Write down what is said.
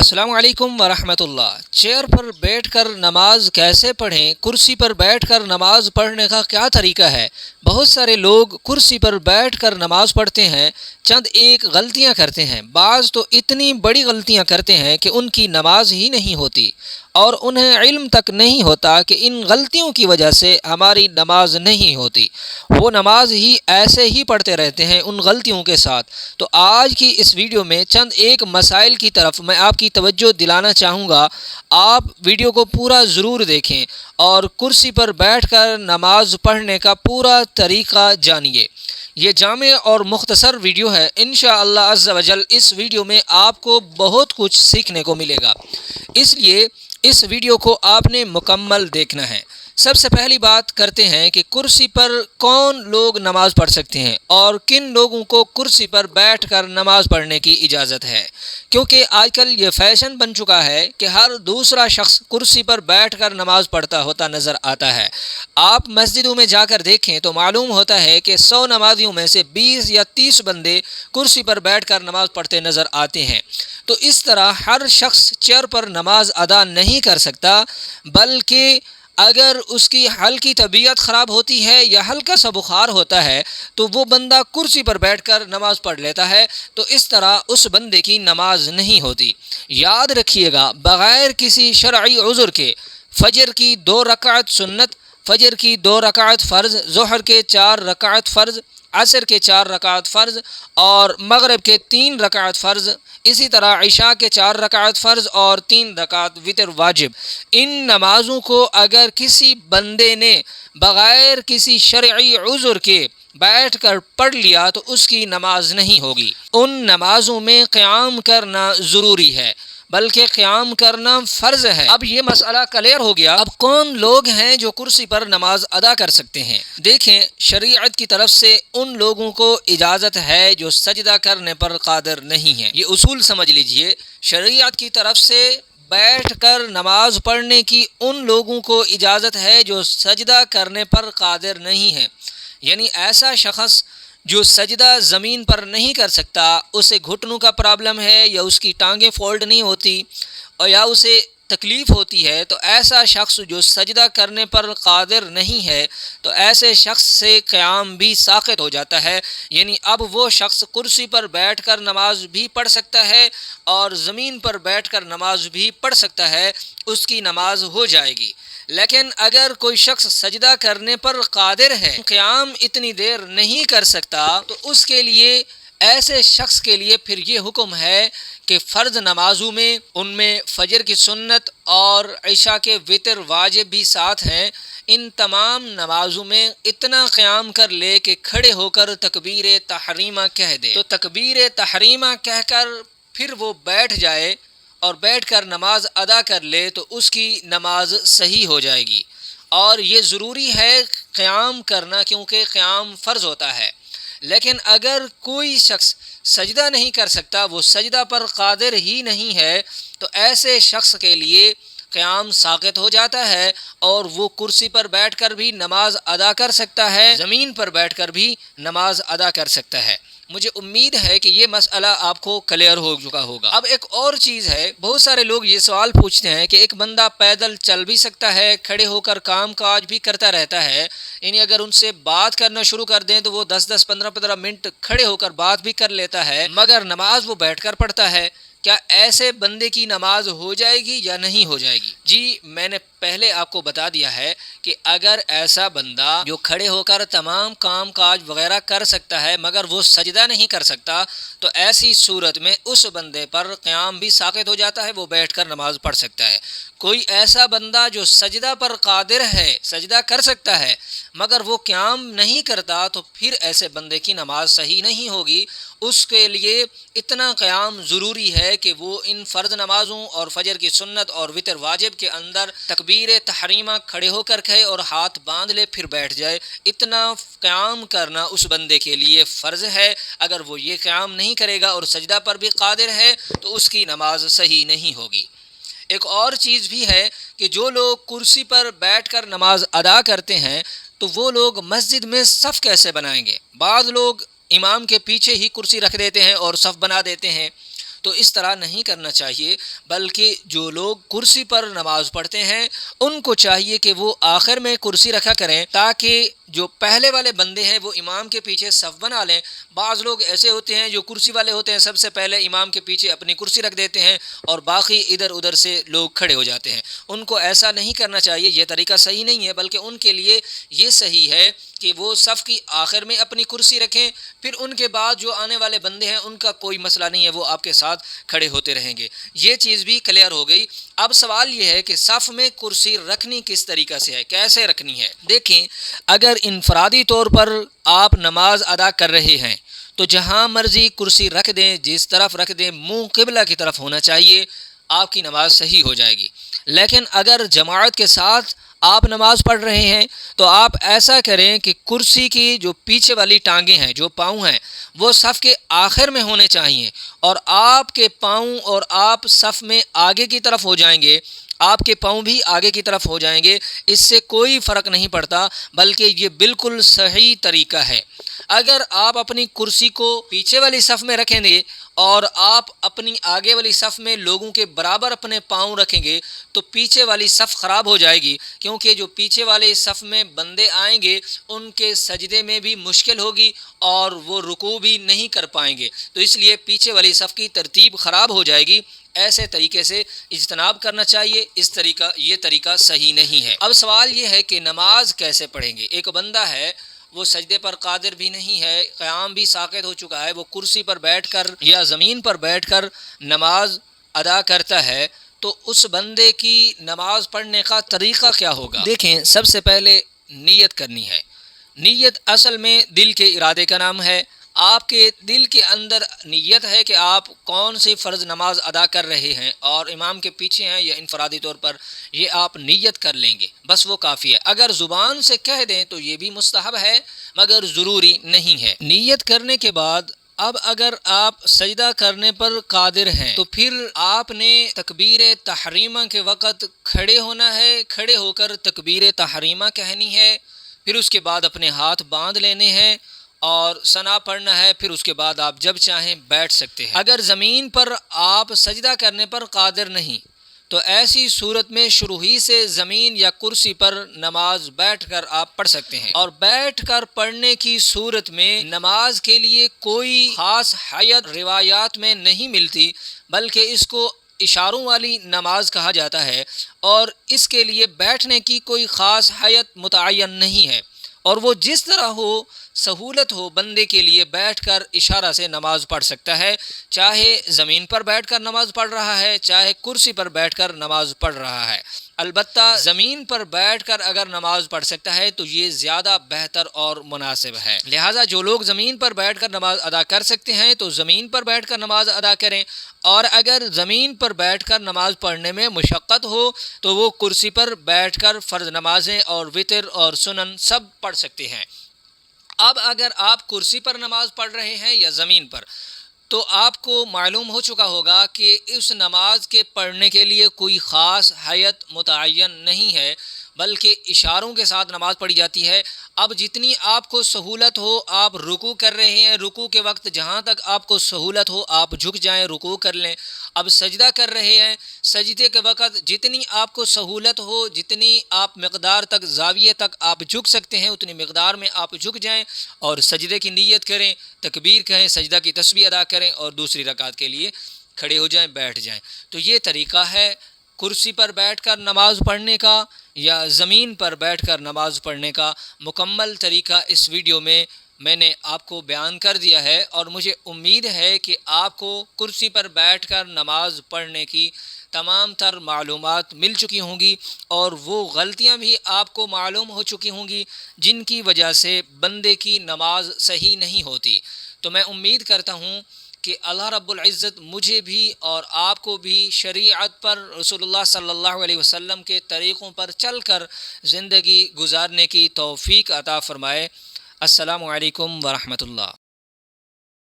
अस्सलाम वालेकुम वरहमतुल्लाह। चेयर पर बैठकर नमाज कैसे पढ़ें, कुर्सी पर बैठकर नमाज पढ़ने का क्या तरीका है। बहुत सारे लोग कुर्सी पर बैठकर नमाज पढ़ते हैं, चंद एक गलतियां करते हैं। बाज़ तो इतनी बड़ी गलतियां करते हैं कि उनकी नमाज ही नहीं होती और उन्हें इल्म तक नहीं होता कि इन गलतियों की वजह से हमारी नमाज नहीं होती। वो नमाज ही ऐसे ही पढ़ते रहते हैं उन गलतियों के साथ। तो आज की इस वीडियो में चंद एक मसाइल की तरफ मैं आपकी तवज्जो दिलाना चाहूँगा। आप वीडियो को पूरा ज़रूर देखें और कुर्सी पर बैठकर नमाज पढ़ने का पूरा तरीक़ा जानिए। ये जामे और मुख्तसर वीडियो है। इंशाअल्लाह अज़्ज़ा वजल इस वीडियो में आपको बहुत कुछ सीखने को मिलेगा, इसलिए इस वीडियो को आपने मुकम्मल देखना है। सबसे पहली बात करते हैं कि कुर्सी पर कौन लोग नमाज़ पढ़ सकते हैं और किन लोगों को कुर्सी पर बैठकर नमाज़ पढ़ने की इजाज़त है। क्योंकि आजकल ये फ़ैशन बन चुका है कि हर दूसरा शख्स कुर्सी पर बैठकर नमाज़ पढ़ता होता नज़र आता है। आप मस्जिदों में जाकर देखें तो मालूम होता है कि 100 नमाजियों में से 20 या 30 बंदे कुर्सी पर बैठकर नमाज़ पढ़ते नज़र आते हैं। तो इस तरह हर शख्स चेयर पर नमाज अदा नहीं कर सकता, बल्कि अगर उसकी हल्की तबीयत ख़राब होती है या हल्का सा बुखार होता है तो वो बंदा कुर्सी पर बैठकर नमाज पढ़ लेता है, तो इस तरह उस बंदे की नमाज नहीं होती। याद रखिएगा, बग़ैर किसी शरई उज़्र के फ़जर की 2 रकात सुन्नत, फ़जर की 2 रकात फ़र्ज़, ज़ोहर के 4 रकात फ़र्ज़, असर के 4 रकात फ़र्ज़ और मगरिब के 3 रकात फ़र्ज़, इसी तरह इशा के 4 रकात फ़र्ज़ और 3 रकात वितर वाजिब। इन नमाज़ों को अगर किसी बंदे ने बग़ैर किसी शरई उज़्र के बैठ कर पढ़ लिया तो उसकी नमाज नहीं होगी। उन नमाज़ों में क़याम करना ज़रूरी है, बल्कि क़याम करना फ़र्ज़ है। अब ये मसला क्लियर हो गया। अब कौन लोग हैं जो कुर्सी पर नमाज अदा कर सकते हैं। देखें, शरीयत की तरफ से उन लोगों को इजाज़त है जो सजदा करने पर कादिर नहीं है। ये उसूल समझ लीजिए, शरीयत की तरफ से बैठ कर नमाज पढ़ने की उन लोगों को इजाज़त है जो सजदा करने पर कादिर नहीं है। यानी ऐसा शख्स जो सजदा ज़मीन पर नहीं कर सकता, उसे घुटनों का प्रॉब्लम है या उसकी टांगें फोल्ड नहीं होती और या उसे तकलीफ़ होती है, तो ऐसा शख्स जो सजदा करने पर कादिर नहीं है तो ऐसे शख्स से क़याम भी साक़ित हो जाता है। यानी अब वो शख्स कुर्सी पर बैठकर नमाज भी पढ़ सकता है और ज़मीन पर बैठकर नमाज भी पढ़ सकता है, उसकी नमाज हो जाएगी। लेकिन अगर कोई शख्स सजदा करने पर कादिर है, क़याम इतनी देर नहीं कर सकता, तो उसके लिए ऐसे शख्स के लिए फिर ये हुक्म है कि फ़र्ज़ नमाजों में उनमें फ़जर की सुन्नत और इशा के वितर वाजिब भी साथ हैं। इन तमाम नमाजों में इतना क़याम कर ले कि खड़े होकर तकबीर तहरीमा कह दे। तो तकबीर तहरीमा कहकर फिर वो बैठ जाए और बैठकर नमाज अदा कर ले तो उसकी नमाज सही हो जाएगी। और ये ज़रूरी है क़याम करना, क्योंकि क़याम फ़र्ज़ होता है। लेकिन अगर कोई शख्स सजदा नहीं कर सकता, वो सजदा पर कादिर ही नहीं है, तो ऐसे शख्स के लिए क़याम साक़ित हो जाता है और वो कुर्सी पर बैठकर भी नमाज अदा कर सकता है, ज़मीन पर बैठकर भी नमाज अदा कर सकता है। मुझे उम्मीद है कि ये मसला आपको क्लियर हो चुका होगा। अब एक और चीज़ है, बहुत सारे लोग ये सवाल पूछते हैं कि एक बंदा पैदल चल भी सकता है, खड़े होकर काम काज भी करता रहता है, यानी अगर उनसे बात करना शुरू कर दें तो वो 10-10, 15-15 मिनट खड़े होकर बात भी कर लेता है, मगर नमाज वो बैठकर पढ़ता है। क्या ऐसे बंदे की नमाज हो जाएगी या नहीं हो जाएगी? जी, मैंने पहले आपको बता दिया है कि अगर ऐसा बंदा जो खड़े होकर तमाम काम काज वगैरह कर सकता है मगर वो सजदा नहीं कर सकता, तो ऐसी सूरत में उस बंदे पर क़याम भी साक़ित हो जाता है, वो बैठकर नमाज पढ़ सकता है। कोई ऐसा बंदा जो सजदा पर कादिर है, सजदा कर सकता है, मगर वो क़याम नहीं करता, तो फिर ऐसे बंदे की नमाज सही नहीं होगी। उसके लिए इतना क़याम ज़रूरी है कि वो इन फ़र्ज़ नमाज़ों और फ़जर की सुन्नत और वितर वाजिब के अंदर तकबीर तहरीमा खड़े होकर कहे और हाथ बांध ले फिर बैठ जाए। इतना क़याम करना उस बंदे के लिए फ़र्ज़ है। अगर वो ये क़याम नहीं करेगा और सजदा पर भी कादिर है तो उसकी नमाज सही नहीं होगी। एक और चीज़ भी है कि जो लोग कुर्सी पर बैठकर नमाज अदा करते हैं तो वो लोग मस्जिद में सफ़ कैसे बनाएंगे। बाद लोग इमाम के पीछे ही कुर्सी रख देते हैं और सफ़ बना देते हैं, تو اس طرح نہیں کرنا چاہیے، بلکہ جو لوگ کرسی پر نماز پڑھتے ہیں ان کو چاہیے کہ وہ آخر میں کرسی رکھا کریں، تاکہ جو پہلے والے بندے ہیں وہ امام کے پیچھے صف بنا لیں۔ بعض لوگ ایسے ہوتے ہیں جو کرسی والے ہوتے ہیں، سب سے پہلے امام کے پیچھے اپنی کرسی رکھ دیتے ہیں اور باقی ادھر ادھر سے لوگ کھڑے ہو جاتے ہیں۔ ان کو ایسا نہیں کرنا چاہیے، یہ طریقہ صحیح نہیں ہے، بلکہ ان کے لیے یہ صحیح ہے کہ وہ صف کی آخر میں اپنی کرسی رکھیں، پھر ان کے بعد جو آنے والے بندے ہیں ان کا کوئی مسئلہ نہیں ہے، وہ آپ کے ساتھ کھڑے ہوتے رہیں گے۔ یہ چیز بھی کلیئر ہو گئی۔ اب سوال یہ ہے کہ صف میں کرسی رکھنی کس طریقہ سے ہے، کیسے رکھنی ہے؟ دیکھیں، اگر انفرادی طور پر آپ نماز ادا کر رہے ہیں تو جہاں مرضی کرسی رکھ دیں، جس طرف رکھ دیں، منہ قبلہ کی طرف ہونا چاہیے، آپ کی نماز صحیح ہو جائے گی۔ لیکن اگر جماعت کے ساتھ آپ نماز پڑھ رہے ہیں تو آپ ایسا کریں کہ کرسی کی جو پیچھے والی ٹانگیں ہیں، جو پاؤں ہیں، وہ صف کے آخر میں ہونے چاہیے، اور آپ کے پاؤں اور آپ صف میں آگے کی طرف ہو جائیں گے، آپ کے پاؤں بھی آگے کی طرف ہو جائیں گے۔ اس سے کوئی فرق نہیں پڑتا، بلکہ یہ بالکل صحیح طریقہ ہے۔ اگر آپ اپنی کرسی کو پیچھے والی صف میں رکھیں گے اور آپ اپنی آگے والی صف میں لوگوں کے برابر اپنے پاؤں رکھیں گے تو پیچھے والی صف خراب ہو جائے گی، کیونکہ جو پیچھے والے صف میں بندے آئیں گے ان کے سجدے میں بھی مشکل ہوگی اور وہ رکوع بھی نہیں کر پائیں گے، تو اس لیے پیچھے والی صف کی ترتیب خراب ہو جائے گی۔ ایسے طریقے سے اجتناب کرنا چاہیے، یہ طریقہ صحیح نہیں ہے۔ اب سوال یہ ہے کہ نماز کیسے پڑھیں گے؟ ایک بندہ ہے، وہ سجدے پر قادر بھی نہیں ہے، قیام بھی ساقط ہو چکا ہے، وہ کرسی پر بیٹھ کر یا زمین پر بیٹھ کر نماز ادا کرتا ہے، تو اس بندے کی نماز پڑھنے کا طریقہ کیا ہوگا؟ دیکھیں، سب سے پہلے نیت کرنی ہے۔ نیت اصل میں دل کے ارادے کا نام ہے۔ آپ کے دل کے اندر نیت ہے کہ آپ کون سی فرض نماز ادا کر رہے ہیں اور امام کے پیچھے ہیں یا انفرادی طور پر، یہ آپ نیت کر لیں گے، بس وہ کافی ہے۔ اگر زبان سے کہہ دیں تو یہ بھی مستحب ہے، مگر ضروری نہیں ہے۔ نیت کرنے کے بعد اب اگر آپ سجدہ کرنے پر قادر ہیں تو پھر آپ نے تکبیر تحریمہ کے وقت کھڑے ہونا ہے، کھڑے ہو کر تکبیر تحریمہ کہنی ہے، پھر اس کے بعد اپنے ہاتھ باندھ لینے ہیں اور ثنا پڑھنا ہے، پھر اس کے بعد آپ جب چاہیں بیٹھ سکتے ہیں۔ اگر زمین پر آپ سجدہ کرنے پر قادر نہیں تو ایسی صورت میں شروع ہی سے زمین یا کرسی پر نماز بیٹھ کر آپ پڑھ سکتے ہیں، اور بیٹھ کر پڑھنے کی صورت میں نماز کے لیے کوئی خاص حیت روایات میں نہیں ملتی، بلکہ اس کو اشاروں والی نماز کہا جاتا ہے، اور اس کے لیے بیٹھنے کی کوئی خاص حیت متعین نہیں ہے، اور وہ جس طرح ہو، سہولت ہو بندے کے لیے بیٹھ کر اشارہ سے نماز پڑھ سکتا ہے، چاہے زمین پر بیٹھ کر نماز پڑھ رہا ہے، چاہے کرسی پر بیٹھ کر نماز پڑھ رہا ہے۔ البتہ زمین پر بیٹھ کر اگر نماز پڑھ سکتا ہے تو یہ زیادہ بہتر اور مناسب ہے، لہٰذا جو لوگ زمین پر بیٹھ کر نماز ادا کر سکتے ہیں تو زمین پر بیٹھ کر نماز ادا کریں، اور اگر زمین پر بیٹھ کر نماز پڑھنے میں مشقت ہو تو وہ کرسی پر بیٹھ کر فرض نمازیں اور وتر اور سنن سب پڑھ سکتے ہیں۔ اب اگر آپ کرسی پر نماز پڑھ رہے ہیں یا زمین پر، تو آپ کو معلوم ہو چکا ہوگا کہ اس نماز کے پڑھنے کے لیے کوئی خاص حیت متعین نہیں ہے، بلکہ اشاروں کے ساتھ نماز پڑھی جاتی ہے۔ اب جتنی آپ کو سہولت ہو، آپ رکوع کر رہے ہیں، رکوع کے وقت جہاں تک آپ کو سہولت ہو آپ جھک جائیں، رکوع کر لیں۔ اب سجدہ کر رہے ہیں، سجدے کے وقت جتنی آپ کو سہولت ہو، جتنی آپ مقدار تک، زاویے تک آپ جھک سکتے ہیں، اتنی مقدار میں آپ جھک جائیں اور سجدے کی نیت کریں، تکبیر کہیں، سجدہ کی تسبیح ادا کریں اور دوسری رکعت کے لیے کھڑے ہو جائیں، بیٹھ جائیں۔ تو یہ طریقہ ہے کرسی پر بیٹھ کر نماز پڑھنے کا یا زمین پر بیٹھ کر نماز پڑھنے کا۔ مکمل طریقہ اس ویڈیو میں نے آپ کو بیان کر دیا ہے، اور مجھے امید ہے کہ آپ کو کرسی پر بیٹھ کر نماز پڑھنے کی تمام تر معلومات مل چکی ہوں گی، اور وہ غلطیاں بھی آپ کو معلوم ہو چکی ہوں گی جن کی وجہ سے بندے کی نماز صحیح نہیں ہوتی۔ تو میں امید کرتا ہوں کہ اللہ رب العزت مجھے بھی اور آپ کو بھی شریعت پر، رسول اللہ صلی اللہ علیہ وسلم کے طریقوں پر چل کر زندگی گزارنے کی توفیق عطا فرمائے۔ السلام علیکم ورحمۃ اللہ۔